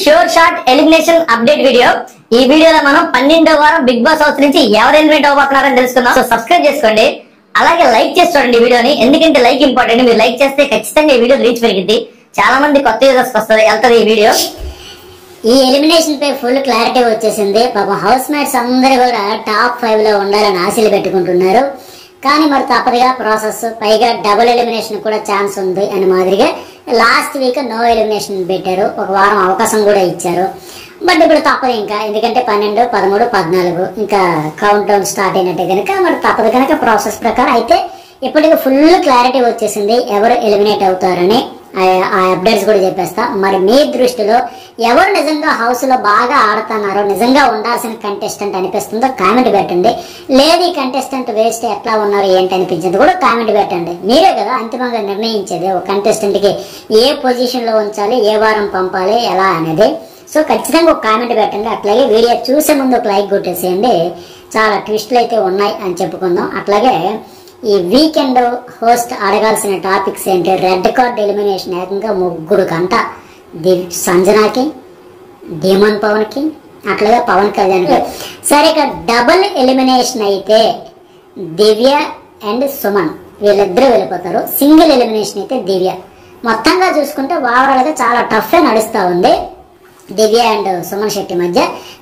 షోర్ short elimination update video. ఈ వీడియోలో మనం 12వ వారం బిగ్ బాస్ హౌస్ నుంచి ఎవరు ఎలిమినేట్ అవబోతున్నారని తెలుసుకుందాం. సో సబ్స్క్రైబ్ చేసుకోండి, అలాగే లైక్ చేసి చూడండి ఈ వీడియోని, ఎందుకంటే లైక్ ఇంపార్టెంట్. మీరు లైక్ చేస్తే ఖచ్చితంగా ఈ వీడియో రీచ్ పెరిగింది, చాలా మంది కొత్త యూజర్స్ వెళ్తుంది ఈ వీడియో. ఈ ఎలిమినేషన్ పై ఫుల్ క్లారిటీ వచ్చేసింది. పాపం హౌస్ మేట్స్ అందరూ కూడా టాప్ 5 లో ఉండాలని ఆశలు పెట్టుకుంటున్నారు. కానీ మరి తప్పదుగా ప్రాసెస్, పైగా డబుల్ ఎలిమినేషన్ కూడా ఛాన్స్ ఉంది అని మాదిరిగా లాస్ట్ వీక్ నో ఎలిమినేషన్ పెట్టారు, ఒక వారం అవకాశం కూడా ఇచ్చారు. బట్ ఇప్పుడు తప్పదు ఇంకా, ఎందుకంటే 12, 13, 14 ఇంకా కౌంట్ డౌన్ స్టార్ట్ అయినట్టే కనుక మరి తప్పదు కనుక ప్రాసెస్ ప్రకారం అయితే ఇప్పటికి ఫుల్ క్లారిటీ వచ్చేసింది ఎవరు ఎలిమినేట్ అవుతారని. ఆ అప్డేట్స్ కూడా చెప్పేస్తా. మరి మీ దృష్టిలో ఎవరు నిజంగా హౌస్ లో బాగా ఆడుతున్నారో, నిజంగా ఉండాల్సిన కంటెస్టెంట్ అనిపిస్తుందో కామెంట్ పెట్టండి. లేదు ఈ కంటెస్టెంట్ వేస్ట్, ఎట్లా ఉన్నారు ఏంటి అనిపించింది కూడా కామెంట్ పెట్టండి. మీరే కదా అంతిమంగా నిర్ణయించేది ఒక కంటెస్టెంట్ కి ఏ పొజిషన్ లో ఉంచాలి, ఏ వారం పంపాలి, ఎలా అనేది. సో ఖచ్చితంగా ఒక కామెంట్ పెట్టండి. అట్లాగే వీడియో చూసే ముందు ఒక లైక్ కొట్టేసేయండి. చాలా ట్విస్ట్లు అయితే ఉన్నాయి అని చెప్పుకుందాం. అట్లాగే ఈ వీకెండ్ హోస్ట్ అడగాల్సిన టాపిక్స్ ఏంటి, రెడ్ కార్డ్ ఎలిమినేషన్ ఏకంగా 3 గంట సంజనాకి, డీమన్ పవన్ కి, అట్లాగే పవన్ కళ్యాణ్ కి. సరే ఇక డబుల్ ఎలిమినేషన్ అయితే దివ్య అండ్ సుమన్ వీళ్ళిద్దరూ వెళ్ళిపోతారు. సింగిల్ ఎలిమినేషన్ అయితే దివ్య. మొత్తంగా చూసుకుంటే ఓవరాల్ గా చాలా టఫ్ నడుస్తా ఉంది దివ్య అండ్ సుమన్ శెట్టి మధ్య.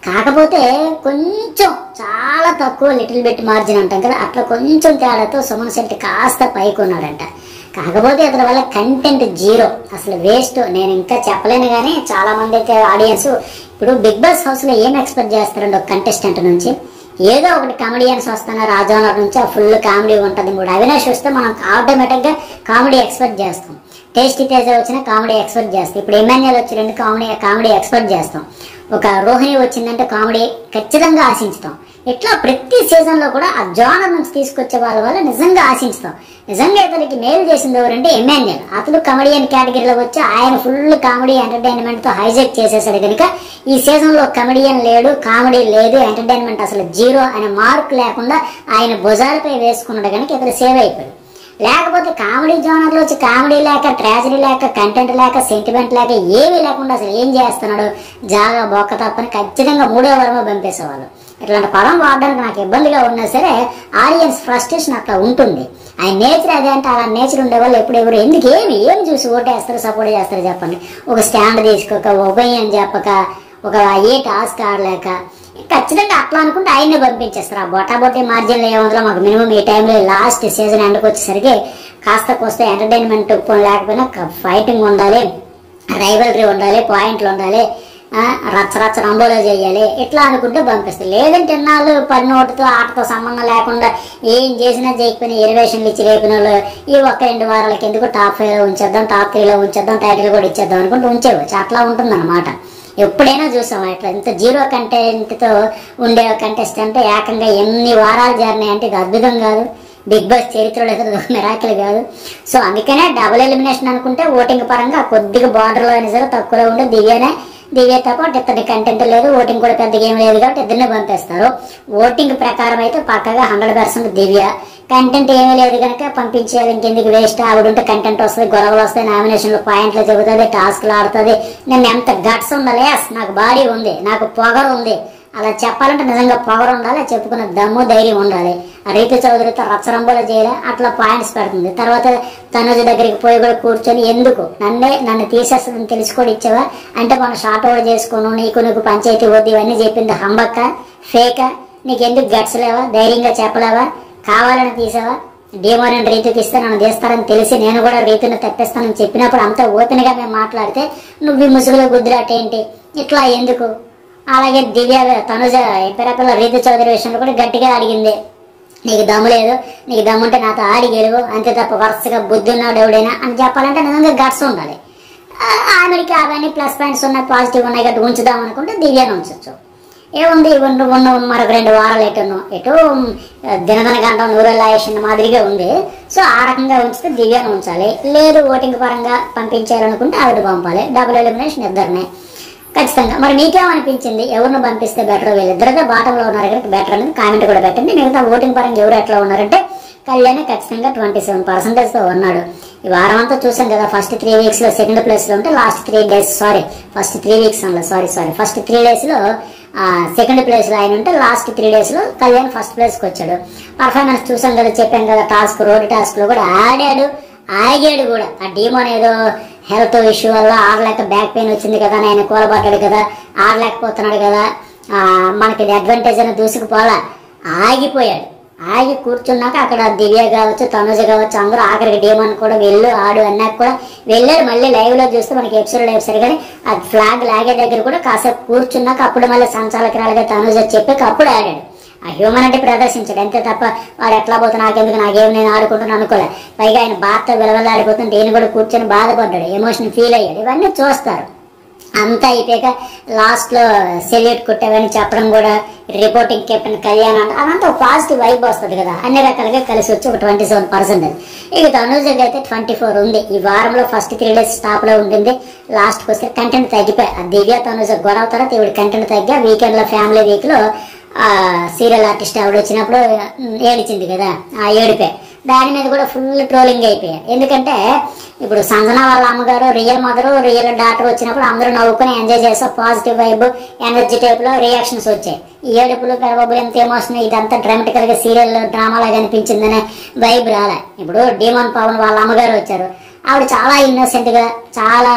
కాకపోతే కొంచెం చాలా తక్కువ లిటిల్ బిట్ మార్జిన్ అంటాం కదా, అట్లా కొంచెం తేడాతో సుమన్ శెట్టి కాస్త పైకి ఉన్నాడంట. కాకపోతే అతని వల్ల కంటెంట్ జీరో, అసలు వేస్ట్. నేను ఇంకా చెప్పలేను కానీ చాలా మంది అయితే ఆడియన్స్ ఇప్పుడు బిగ్ బాస్ హౌస్ లో ఏం ఎక్స్పెక్ట్ చేస్తారండి ఒక కంటెస్టెంట్ నుంచి? ఏదో ఒకటి కామెడియన్స్ వస్తున్నారు ఆ జోనర్ నుంచి, ఆ ఫుల్ కామెడీ ఉంటుంది. ఇప్పుడు అవినాష్ వస్తే మనం ఆటోమేటిక్ గా కామెడీ ఎక్స్పెక్ట్ చేస్తాం. టేస్టీ తేజ వచ్చిన కామెడీ ఎక్స్పెక్ట్ చేస్తాం. ఇప్పుడు ఎమాన్యుయల్ వచ్చిందంటే కామెడీ ఎక్స్పెక్ట్ చేస్తాం. ఒక రోహిణి వచ్చిందంటే కామెడీ ఖచ్చితంగా ఆశించుతాం. ఇట్లా ప్రతి సీజన్ లో కూడా ఆ జోనర్ నుంచి తీసుకొచ్చే వాళ్ళ వల్ల నిజంగా ఆశించుతాం. నిజంగా ఇతనికి మేలు చేసింది ఎవరంటే ఎమాన్యుయల్. అతను కమెడియన్ కేటగిరీలో వచ్చి ఆయన ఫుల్ కామెడీ ఎంటర్టైన్మెంట్ తో హైజెక్ చేసేసాడు కనుక ఈ సీజన్ లో కమెడియన్ లేడు, కామెడీ లేదు, ఎంటర్టైన్మెంట్ అసలు జీరో అనే మార్క్ లేకుండా ఆయన భుజాలపై వేసుకున్నాడు కనుక ఇతను సేవ్ అయిపోయాడు. లేకపోతే కామెడీ జోనర్ లో వచ్చి కామెడీ లేక, ట్రాజడీ లేక, కంటెంట్ లేక, సెంటిమెంట్ లేక ఏమీ లేకుండా అసలు ఏం చేస్తున్నాడు, జాగా బొక్క తప్పని ఖచ్చితంగా 3వ వారమో పంపేసేవాళ్ళు. ఇట్లాంటి పదం వాడడానికి నాకు ఇబ్బందిగా ఉన్నా సరే ఆడియన్స్ ఫ్రస్ట్రేషన్ అట్లా ఉంటుంది. ఆయన నేచర్ అదే. అంటే అలా నేచర్ ఉండే వాళ్ళు ఎప్పుడెవరు ఎందుకు ఏమి చూసి ఓటేస్తారు, సపోర్ట్ చేస్తారు చెప్పండి. ఒక స్టాండ్ తీసుకోక, ఒపీనియన్ చెప్పక, ఒక ఏ టాస్క్ ఆడలేక ఖచ్చితంగా అట్లా అనుకుంటే ఆయన్ని పంపించేస్తారు. ఆ బొటాబొట్టి మార్జిన్లో ఏముందో మాకు మినిమం ఈ టైంలో లాస్ట్ సీజన్ ఎండకు వచ్చేసరికి కాస్త కోస్త ఎంటర్టైన్మెంట్ లేకపోయినా ఫైటింగ్ ఉండాలి, రైవలరీ ఉండాలి, పాయింట్లు ఉండాలి, రచ్చ రంబోలో చేయాలి, ఇట్లా అనుకుంటే పంపిస్తారు. లేదంటే ఇన్నాళ్ళు పని నోటితో ఆటతో సంబంధం లేకుండా ఏం చేసినా చేయకపోయినా ఎలివేషన్లు ఇచ్చి రేపిన వాళ్ళు ఈ 1-2 వారాలకి ఎందుకు టాప్ 5 లో ఉంచేద్దాం, టాప్ 3 లో ఉంచేద్దాం, టైటిల్ కూడా ఇచ్చేద్దాం అనుకుంటే ఉంచేవచ్చు. అట్లా ఉంటుందన్నమాట. ఎప్పుడైనా చూసాం ఇట్లా ఇంత జీరో కంటెంట్ తో ఉండే కంటెస్టెంట్ ఏకంగా ఎన్ని వారాలు జరినాయంటే ఇది అద్భుతం కాదు, బిగ్ బాస్ చరిత్రలో మిరాకిల్ కాదు. సో అందుకనే డబుల్ ఎలిమినేషన్ అనుకుంటే ఓటింగ్ పరంగా కొద్దిగా బార్డర్ లో అయినా సరే తక్కువలో ఉండే దివ్య తప్ప ఇతని కంటెంట్ లేదు, ఓటింగ్ కూడా పెద్దగా ఏం లేదు కాబట్టి ఇద్దరినే పంపిస్తారు. ఓటింగ్ ప్రకారం అయితే పక్కగా 100% దివ్య. కంటెంట్ ఏమీ లేదు కనుక పంపించేయాలి, ఇంకెందుకు వేస్ట్. ఆవిడ ఉంటే కంటెంట్ వస్తుంది, గొడవలు వస్తాయి, నామినేషన్లు పాయింట్లు చెబుతుంది, టాస్క్లు ఆడుతుంది. నేను ఎంత గట్స్ ఉండాలి, నాకు బాడీ ఉంది, నాకు పొగరు ఉంది, అలా చెప్పాలంటే నిజంగా పొగరు ఉండాలి, చెప్పుకున్న దమ్ము ధైర్యం ఉండాలి. రీతు చౌదరితో రచ్చరంబోలో చేయాలి, అట్లా పాయింట్స్ పెడుతుంది. తర్వాత తనుజ దగ్గరికి పోయి కూడా కూర్చొని ఎందుకు నన్ను తీసేస్తుందని తెలిసి కూడా ఇచ్చావా అంటే మనం షార్ట్ అవుట్ చేసుకోను, నీకు పంచాయతీ వద్దు, ఇవన్నీ చెప్పింది హంబక్క, ఫేక. నీకెందుకు గట్స్ లేవా, ధైర్యంగా చెప్పలేవా, కావాలని తీసావా? డీమోన్ అండ్ రీతుకి ఇస్తే నన్ను తీస్తారని తెలిసి నేను కూడా రీతుని తెప్పిస్తానని చెప్పినప్పుడు అంతా ఓపెన్ గా మేము మాట్లాడితే నువ్వు ఈ ముసుగులో గుద్దులాటేంటి, ఇట్లా ఎందుకు? అలాగే దివ్య తనుజ ఎప్పటికల్లా రీతు చౌదరి విషయంలో కూడా గట్టిగా అడిగింది, నీకు దమ్ము లేదు, నీకు దమ్ముంటే నాతో ఆడి గెలువు, అంతే తప్ప వరుసగా బుద్ధి ఉన్నాడు ఎవడైనా అని చెప్పాలంటే నిజంగా గట్స్ ఉండాలి. ఆమెకి అవన్నీ ప్లస్ పాయింట్స్ ఉన్నాయి, పాజిటివ్ ఉన్నాయి కాబట్టి ఉంచుదాం అనుకుంటే దివ్యాన్ని ఉంచవచ్చు. ఏముంది ఉన్న మరొక 2 వారాలు ఎటో దినదన గంట నూరెల్లాయేషన్ మాదిరిగా ఉంది. సో ఆ రకంగా ఉంచితే దివ్యాన్ని ఉంచాలి. లేదు ఓటింగ్ పరంగా పంపించాలనుకుంటే ఆవిడ పంపాలి. డబుల్ ఎలిమినేషన్ ఇద్దరినే ఖచ్చితంగా. మరి మీకేమనిపించింది, ఎవరిని పంపిస్తే బెటర్? వీళ్ళిద్దరితో బాటంలో ఉన్నారు కనుక బెటర్ అనేది కామెంట్ కూడా పెట్టండి. మిగతా ఓటింగ్ పరంగా ఎవరు ఎట్లా ఉన్నారంటే కళ్యాణ్ ఖచ్చితంగా 27% తో ఉన్నాడు. ఈ వారం అంతా చూసాం కదా. ఫస్ట్ 3 weeks లో సెకండ్ ప్లేస్ లో ఉంటే last 3 days first 3 weeks first 3 days లో సెకండ్ ప్లేస్ లో ఆయన ఉంటే లాస్ట్ 3 days లో కళ్యాణ్ ఫస్ట్ ప్లేస్ కి వచ్చాడు. పర్ఫార్మెన్స్ చూసాం కదా, చెప్పాం కదా. రోడ్ టాస్క్ లో కూడా ఆగాడు కూడా. ఆ డీమోన్ ఏదో హెల్త్ ఇష్యూ వల్ల ఆడలేక బ్యాక్ పెయిన్ వచ్చింది కదా, ఆయన కూలబడ్డాడు కదా, ఆడలేకపోతున్నాడు కదా, మనకి ఇది అడ్వాంటేజ్ అని దూసుకుపోలా, ఆగిపోయాడు. ఆగి కూర్చున్నాక అక్కడ దివ్య కావచ్చు, తనుజ కావచ్చు, అందరూ ఆఖరికి డీమోన్ కూడా ఆడు అన్నాక కూడా వెళ్ళాడు. మళ్ళీ లైవ్ లో చూస్తే మనకి ఎపిసోడ్ లైవ్ సరే కానీ ఆ ఫ్లాగ్ లాగే దగ్గర కూడా కాసేపు కూర్చున్నాక అప్పుడు మళ్ళీ సంచాలకురాలుగా తనుజ చెప్పాక అప్పుడు ఆడాడు. ఆ హ్యూమనిటీ ప్రదర్శించాడు అంతే తప్ప వాడు ఎట్లా పోతే నాకెందుకు, నాకేం నేను ఆడుకుంటున్నాను అనుకోలే. పైగా ఆయన బాధతో విలవల్లాడిపోతుంటే ఈయన కూడా కూర్చొని బాధపడ్డాడు, ఎమోషన్ ఫీల్ అయ్యాడు. ఇవన్నీ చూస్తారు. అంతా అయిపోయాక లాస్ట్ లో సెల్యూట్ కొట్టావని చెప్పడం కూడా, రిపోర్టింగ్ కెప్టెన్ కళ్యాణ్ అంటే అదంతా పాజిటివ్ వైబ్ వస్తుంది కదా. అన్ని రకాలుగా కలిసి వచ్చి ఒక 27%. ఇక తనుజకి అయితే 24 ఉంది. ఈ వారంలో ఫస్ట్ 3 days స్టాప్ లో ఉంటుంది. లాస్ట్కి వస్తే కంటెంట్ తగ్గిపోయి ఆ దివ్య తనుజ గొడవ తర్వాత ఇవి కంటెంట్ తగ్గా వీకెండ్ లో ఫ్యామిలీ వీక్ లో సీరియల్ ఆర్టిస్ట్ ఆవిడ వచ్చినప్పుడు ఏడిచింది కదా, ఆ ఏడిపే దాని మీద కూడా ఫుల్ ట్రోలింగ్ అయిపోయాయి. ఎందుకంటే ఇప్పుడు సంజన వాళ్ళ అమ్మగారు రియల్ మదరు రియల్ డాటర్ వచ్చినప్పుడు అందరూ నవ్వుకుని ఎంజాయ్ చేసా, పాజిటివ్ వైబ్ ఎనర్జీ టైప్ లో రియాక్షన్స్ వచ్చాయి. ఈ ఏడుపులు పెరబబ్బులు ఎంత ఎమోషన్, ఇదంతా డ్రామాటికల్ గా సీరియల్ డ్రామాలాగా అనిపించిందనే వైబ్ రాలే. ఇప్పుడు డీమోన్ పవన్ వాళ్ళ అమ్మగారు వచ్చారు, ఆవిడ చాలా ఇన్నోసెంట్ గా చాలా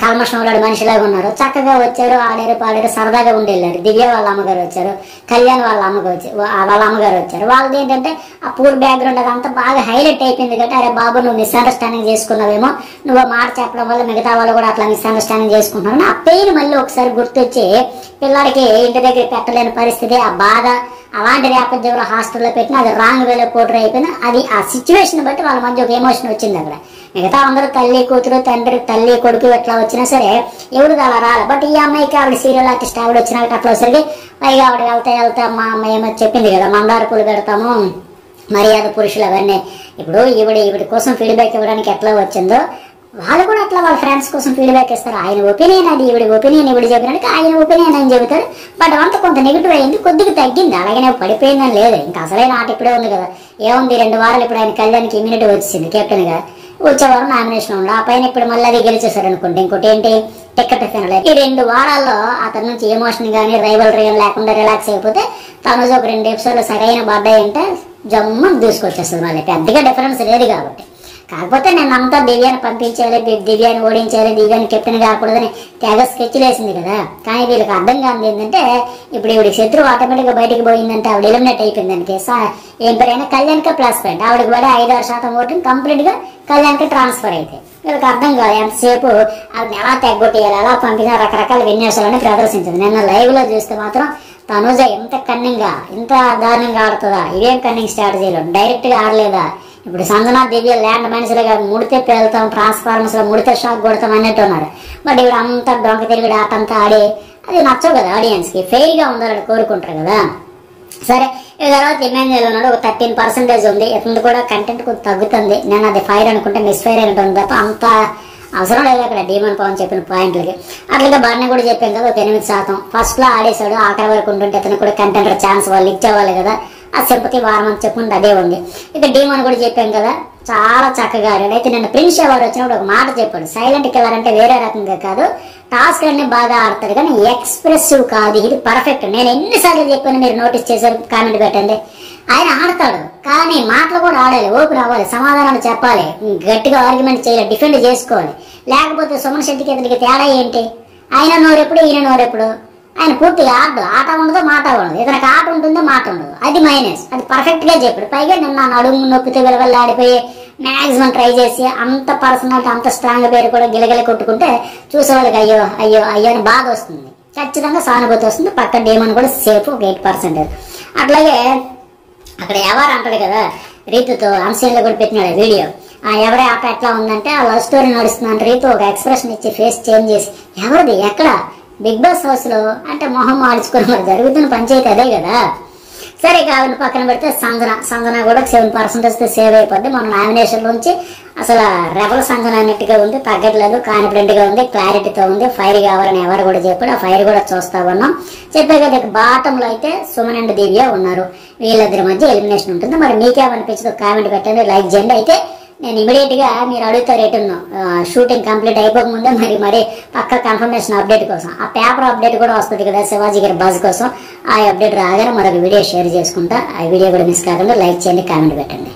కల్మషం వాడు మనిషిలాగా ఉన్నారు. చక్కగా వచ్చారు, ఆడారు పాడారు, సరదాగా ఉండి వెళ్ళారు. దివ్య వాళ్ళ అమ్మగారు వచ్చారు, కళ్యాణ్ వాళ్ళ అమ్మగారు వచ్చారు. వాళ్ళది ఏంటంటే ఆ పూర్ బ్యాక్గ్రౌండ్ అదంతా బాగా హైలైట్ అయిపోయింది కాబట్టి అరే బాబు నువ్వు మిస్అండర్స్టాండింగ్ చేసుకున్నావేమో, నువ్వు మాట చెప్పడం వల్ల మిగతా వాళ్ళు కూడా అట్లా మిస్అండర్స్టాండింగ్ చేసుకుంటున్నారు. ఆ పెయిన్ మళ్ళీ ఒకసారి గుర్తొచ్చి పిల్లాడికి ఇంటి దగ్గర పెట్టలేని పరిస్థితి, ఆ బాధ అలాంటి నేపథ్యంలో హాస్టల్లో పెట్టిన అది రాంగ్ వేలో పోటర్ అయిపోయినా అది ఆ సిచ్యువేషన్ బట్టి వాళ్ళ మధ్య ఒక ఎమోషన్ వచ్చింది. అక్కడ మిగతా అందరూ తల్లి కూతురు తండ్రి తల్లి కొడుకు ఎట్లా వచ్చినా సరే ఎవరు అలా రాలే. బట్ ఈ అమ్మాయికి ఆవిడ సీరియల్ ఆర్టిస్ట్ ఆవిడ వచ్చినట్టు అట్లా వచ్చరికి పైగా ఆవిడ వెళ్తా మా అమ్మాయి ఏమో చెప్పింది కదా, మందార పూలు పెడతాము మర్యాద పురుషులు అవన్నీ. ఇప్పుడు ఈవిడ కోసం ఫీడ్బ్యాక్ ఇవ్వడానికి ఎట్లా వచ్చిందో వాళ్ళు కూడా అట్లా వాళ్ళ ఫ్రెండ్స్ కోసం ఫీడ్బ్యాక్ ఇస్తారు. ఆయన ఒపీనియన్ అది, ఈవిడ ఒపీనియన్ ఈవిడ చెప్పినానికి ఆయన ఒపీనియన్ అని చెబుతారు. బట్ అంత కొంత నెగిటివ్ అయింది, కొద్దిగా తగ్గింది, అలాగే పడిపోయిందని లేదు. ఇంకా అసలైన ఆట ఇప్పుడే ఉంది కదా. ఏముంది 2 వారాలు ఇప్పుడు ఆయన కళ్యాణ్కి ఇమ్యూనిటీ వచ్చింది కెప్టెన్ గా, వచ్చేవారు నామినేషన్ ఉండే, ఆ పైన ఇప్పుడు మళ్ళీ అది గెలిచేశారు అనుకుంటే ఇంకోటి ఏంటి టికెట్ ఫైనల్. ఈ 2 వారాల్లో అతని నుంచి ఎమోషన్ గానీ రైవల్ రేయం లేకుండా రిలాక్స్ అయిపోతే తనుజ ఒక 2 ఎపిసోడ్లు సరైన పడ్డాయి అంటే జమ్మని దూసుకొచ్చేస్తుంది. మళ్ళీ పెద్దగా డిఫరెన్స్ లేదు కాబట్టి. కాకపోతే నేను అంతా దివ్యాన్ని పంపించాలి, దివ్యాన్ని ఓడించాలి, దివ్యాన్ని కెప్టెన్ కాకూడదని తెగ స్కెచ్లు వేసింది కదా. కానీ వీళ్ళకి అర్థం కాదు ఏంటంటే ఇప్పుడు ఈవిడికి శత్రువు ఆటోమేటిక్ గా బయటకు పోయిందంటే ఆవిడ ఎలిమినేట్ అయిపోయింది. దానికి ఏం పేరైనా కళ్యాణ్కి ప్లస్ పాయింట్, ఆవిడకి పడే 5-6% ఓటింగ్ కంప్లీట్ గా కళ్యాణ్కి ట్రాన్స్ఫర్ అయితే వీళ్ళకి అర్థం కాదు. ఎంతసేపు ఆవిడని ఎలా తెగ్గొట్టేయాలి, ఎలా పంపించాలి, రకరకాల విన్యాసాలని ప్రదర్శించింది. నిన్న లైవ్ లో చూస్తే మాత్రం తనుజ ఎంత కన్నింగ్ గా ఇంత దారుణంగా ఆడుతుందా, ఇవేం కన్నింగ్ స్ట్రాటజీలో డైరెక్ట్ గా ఆడలేదా. ఇప్పుడు సంజన దివ్య ల్యాండ్ మనుషులుగా ముడితే పేలుతాం, ట్రాన్స్ఫార్మర్స్ లో ముడితే షాక్ కొడతాం అన్నట్టు ఉన్నారు. బట్ ఇప్పుడు అంతా దొంగ తిరిగి ఆట అంతా ఆడి అది నచ్చవు కదా ఆడియన్స్ కి, ఫెయిర్ గా ఉండాలని కోరుకుంటారు కదా. సరే ఈ తర్వాత ఇమాన్యుయల్ ఉన్నాడు, ఒక 13% ఉంది. ఇతను కూడా కంటెంట్ కొంచెం తగ్గుతుంది. నేను అది ఫైర్ అనుకుంటే మిస్ ఫైర్ అనుకుంటుంది తప్ప అంత అవసరం లేదు అక్కడ డీమన్ పవన్ చెప్పిన పాయింట్లకి. అట్లాగే బాగానే కూడా చెప్పాం కదా, ఒక 8% ఫస్ట్ లో ఆడేశాడు. ఆఖరి వరకు ఉంటుంటే అతను కూడా కంటెంటర్ ఛాన్స్ వాళ్ళు ఇచ్చేవాళ్ళు కదా, ఆ సింపతి వారం అని చెప్పుకుంటే అదే ఉంది. ఇక డీమన్ కూడా చెప్పాం కదా, చాలా చక్కగా ఆడాడు. అయితే నిన్న ప్రిన్స్ అవార్డు వచ్చినప్పుడు ఒక మాట చెప్పాడు, సైలెంట్ కిల్లర్ అంటే వేరే రకంగా కాదు, టాస్క్ అన్ని బాగా ఆడతాడు కానీ ఎక్స్ప్రెసివ్ కాదు, ఇది పర్ఫెక్ట్. నేను ఎన్నిసార్లు చెప్పాను, మీరు నోటీస్ చేశారు, కామెంట్ పెట్టండి. ఆయన ఆడతాడు కానీ మాటలు కూడా ఆడాలి, ఓపెన్ అవ్వాలి, సమాధానాలు చెప్పాలి, గట్టిగా ఆర్గ్యుమెంట్ చేయాలి, డిఫెండ్ చేసుకోవాలి. లేకపోతే సుమన్ శెట్టికి ఇతనికి తేడా ఏంటి, ఆయన నోరెప్పుడు ఈయన నోరెప్పుడు. ఆయన పూర్తిగా ఆట ఉండదు మాట ఉండదు, ఇతనికి ఆట ఉంటుంది మాట ఉండదు, అది మైనస్. అది పర్ఫెక్ట్ గా చెప్పాడు. పైగా నిన్న నడుము నొప్పితో విలవల్లాడిపోయి మాక్సిమం ట్రై చేసి అంత పర్సనాలిటీ అంత స్ట్రాంగ్ పేరు కూడా గిలగిల కొట్టుకుంటే చూసేవాళ్ళకి అయ్యో అయ్యో అయ్యో అని బాధ వస్తుంది, ఖచ్చితంగా సానుభూతి వస్తుంది. పక్క డేమన్ కూడా సేఫ్ 8%. అట్లాగే అక్కడ ఎవరు అంటాడు కదా, రీతుతో అన్సీన్ లో కూడా పెట్టినాడు వీడియో. ఎవరే ఆట ఎట్లా ఉందంటే ఆ లవ్ స్టోరీ నడుస్తుందంటే రీతు ఒక ఎక్స్ప్రెషన్ ఇచ్చి ఫేస్ చేంజ్ చేసి ఎవరిది ఎక్కడ బిగ్ బాస్ హౌస్ లో అంటే మొహం మార్చుకుని మరి జరుగుతున్న పంచాయతీ అదే కదా. సరే కావాలి పక్కన పెడితే సంజన కూడా 7% సేవ్ అయిపోద్ది. మన నామినేషన్ నుంచి అసలు రెబల్ సంజన అన్నట్టుగా ఉంది, తగ్గట్లేదు, కాన్ఫిడెంట్ గా ఉంది, క్లారిటీతో ఉంది. ఫైర్ కావాలని ఎవరు కూడా చెప్పాడు, ఆ ఫైర్ కూడా చూస్తా ఉన్నాం. చెప్పే కదా బాటం లో అయితే సుమన్ అండ్ దివ్య ఉన్నారు, వీళ్ళిద్దరి మధ్య ఎలిమినేషన్ ఉంటుంది. మరి మీకేమనిపించదు కామెంట్ పెట్టండి, లైక్ చేయండి. అయితే నేను ఇమీడియట్ గా మీరు అడుగుతారు రేటును షూటింగ్ కంప్లీట్ అయిపోకముందే మరి పక్క కన్ఫర్మేషన్ అప్డేట్ కోసం ఆ పేపర్ అప్డేట్ కూడా వస్తుంది కదా శివాజీ గారి బజ్ కోసం. ఆ అప్డేట్ రాగానే మరొక వీడియో షేర్ చేసుకుంటా. ఆ వీడియో కూడా మిస్ కాకుండా లైక్ చేయండి, కామెంట్ పెట్టండి.